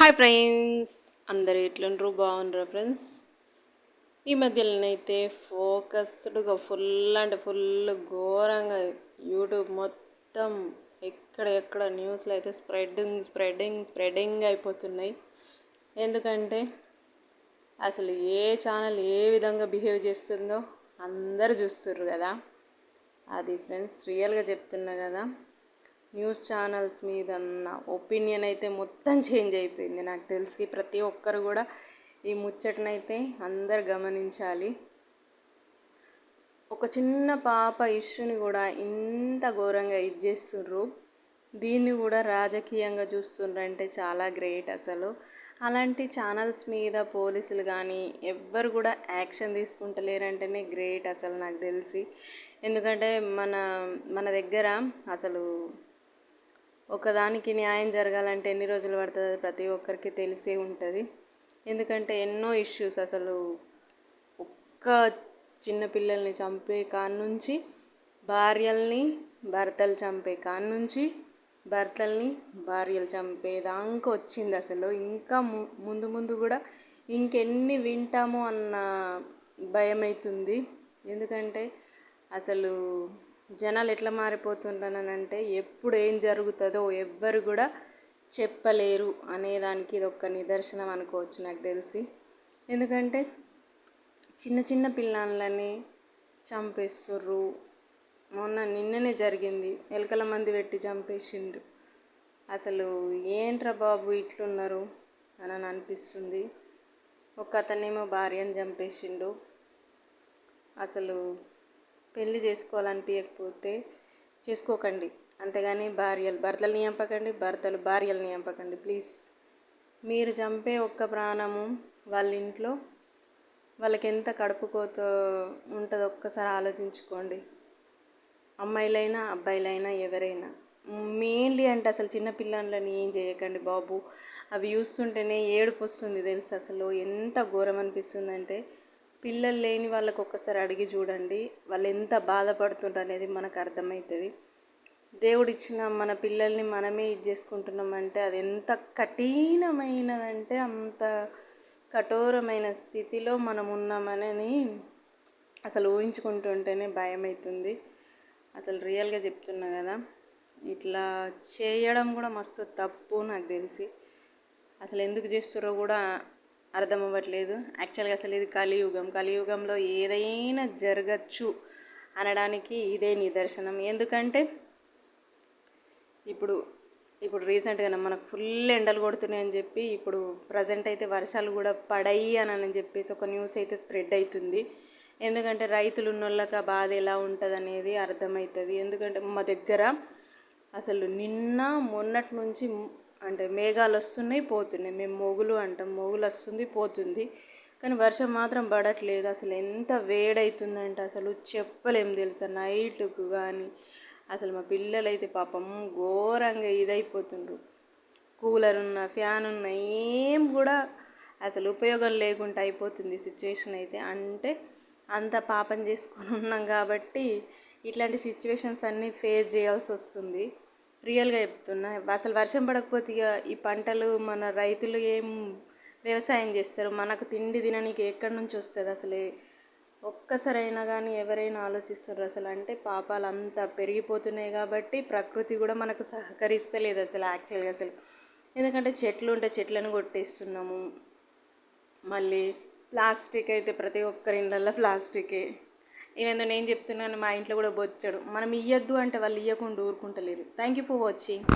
Hi friends, అందరు ఎట్లుండ్రు? బాగుండ్రా friends? ఈ మధ్యలోనైతే ఫోకస్డ్గా ఫుల్ ఘోరంగా యూట్యూబ్ మొత్తం ఎక్కడ న్యూస్లు అయితే స్ప్రెడ్డింగ్ అయిపోతున్నాయి. ఎందుకంటే అసలు ఏ ఛానల్ ఏ విధంగా బిహేవ్ చేస్తుందో అందరు చూస్తుర్రు కదా. అది ఫ్రెండ్స్ రియల్గా చెప్తున్నా కదా, న్యూస్ ఛానల్స్ మీద ఉన్న ఒపీనియన్ అయితే మొత్తం చేంజ్ అయిపోయింది. నాకు తెలిసి ప్రతి ఒక్కరు కూడా ఈ ముచ్చటనైతే అందరు గమనించాలి. ఒక చిన్న పాప ఇష్యూని కూడా ఇంత ఘోరంగా చేస్తుర్రు. దీన్ని కూడా రాజకీయంగా చూస్తుండ్రంటే చాలా గ్రేట్ అసలు. అలాంటి ఛానల్స్ మీద పోలీసులు కానీ ఎవ్వరు కూడా యాక్షన్ తీసుకుంటలేరంటేనే గ్రేట్ అసలు నాకు తెలిసి. ఎందుకంటే మన దగ్గర అసలు ఒకదానికి న్యాయం జరగాలంటే ఎన్ని రోజులు పడుతుంది ప్రతి ఒక్కరికి తెలిసే ఉంటుంది. ఎందుకంటే ఎన్నో ఇష్యూస్ అసలు ఒక్క చిన్నపిల్లల్ని చంపే కాన్నుంచి భర్తలు చంపే కాన్నుంచి భర్తల్ని భార్యలు చంపేదాకా వచ్చింది అసలు. ఇంకా ముందు కూడా ఇంకెన్ని వింటామో అన్న భయం అవుతుంది. ఎందుకంటే అసలు జనాలు ఎట్లా మారిపోతుంటానంటే ఎప్పుడు ఏం జరుగుతుందో ఎవ్వరు కూడా చెప్పలేరు అనేదానికి ఇది ఒక్క నిదర్శనం అనుకోవచ్చు నాకు తెలిసి. ఎందుకంటే చిన్న పిల్లలని చంపేస్తుర్రు. నిన్ననే జరిగింది, ఎలకల మంది పెట్టి చంపేసిండ్రు. అసలు ఏంట్రా బాబు ఇట్లున్నారు అని అనిపిస్తుంది. ఒక అతనేమో భార్యను చంపేసిండు. అసలు పెళ్ళి చేసుకోవాలనిపించకపోతే చేసుకోకండి, అంతేగాని భర్తలని చంపకండి, భర్తలు భార్యలని చంపకండి ప్లీజ్. మీరు చంపే ఒక్క ప్రాణము వాళ్ళ ఇంట్లో వాళ్ళకి ఎంత కడుపుకోత ఉంటుందో ఒక్కసారి ఆలోచించుకోండి. అమ్మాయిలైనా అబ్బాయిలైనా ఎవరైనా. మెయిన్లీ అంటే అసలు చిన్నపిల్లలని ఏం చేయకండి బాబు. అవి చూస్తుంటేనే ఏడుపు వస్తుంది తెలుసు. అసలు ఎంత ఘోరం అనిపిస్తుందంటే పిల్లలు లేని వాళ్ళకు ఒక్కసారి అడిగి చూడండి, వాళ్ళు ఎంత బాధపడుతుంటారు అనేది మనకు అర్థమవుతుంది. దేవుడిచ్చిన మన పిల్లల్ని మనమే చేసుకుంటున్నామంటే అది ఎంత కఠినమైనదంటే అంత కఠోరమైన స్థితిలో మనం ఉన్నామని అసలు ఊహించుకుంటుంటేనే భయం అవుతుంది. అసలు రియల్గా చెప్తున్నా కదా, ఇట్లా చేయడం కూడా మస్తు తప్పు నాకు తెలిసి. అసలు ఎందుకు చేస్తారో కూడా అర్థం అవ్వట్లేదు. యాక్చువల్గా అసలు ఇది కలియుగంలో ఏదైనా జరగచ్చు అనడానికి ఇదే నిదర్శనం. ఎందుకంటే ఇప్పుడు రీసెంట్గా మనకు ఫుల్ ఎండలు కొడుతున్నాయని చెప్పి ఇప్పుడు ప్రజెంట్ అయితే వర్షాలు కూడా పడాయి అని చెప్పేసి ఒక న్యూస్ అయితే స్ప్రెడ్ అవుతుంది. ఎందుకంటే రైతులు ఉన్నోళ్ళకి ఆ బాధ ఎలా ఉంటుంది అనేది అర్థమవుతుంది. ఎందుకంటే మా దగ్గర అసలు నిన్న మొన్నటి నుంచి అంటే మేఘాలు వస్తున్నాయి పోతున్నాయి. మేము మొగులు అంటాం, మొగులు వస్తుంది పోతుంది, కానీ వర్షం మాత్రం పడట్లేదు. అసలు ఎంత వేడవుతుందంటే అసలు చెప్పలేం తెలుసా. నైట్కు కానీ అసలు మా పిల్లలు అయితే పాపం ఘోరంగా ఇదైపోతుండ్రు. కూలర్ ఉన్న ఫ్యాన్ ఉన్న ఏం కూడా అసలు ఉపయోగం లేకుండా అయిపోతుంది సిచ్యువేషన్ అయితే. అంటే అంత పాపం చేసుకొని ఉన్నాం కాబట్టి ఇట్లాంటి సిచ్యువేషన్స్ అన్నీ ఫేస్ చేయాల్సి వస్తుంది. రియల్గా చెప్తున్నా. అసలు వర్షం పడకపోతే ఇక ఈ పంటలు మన రైతులు ఏం వ్యవసాయం చేస్తారు? మనకు తిండి తిననీకి ఎక్కడి నుంచి వస్తుంది? అసలే ఒక్కసారైనా కానీ ఎవరైనా ఆలోచిస్తారు అసలు? అంటే పాపాలు అంతా పెరిగిపోతున్నాయి కాబట్టి ప్రకృతి కూడా మనకు సహకరిస్తలేదు అసలు యాక్చువల్గా అసలు. ఎందుకంటే చెట్లు ఉంటే చెట్లను కొట్టేస్తున్నాము. మళ్ళీ ప్లాస్టిక్ అయితే ప్రతి ఒక్కరి ఇళ్ళల్లో ప్లాస్టికే. ఏమేందో నేను చెప్తున్నాను, మా ఇంట్లో కూడా బొచ్చడు. మనం ఇయ్యొద్దు అంటే వాళ్ళు ఇవ్వకుండా ఊరుకుంటలేరు. Thank you for watching.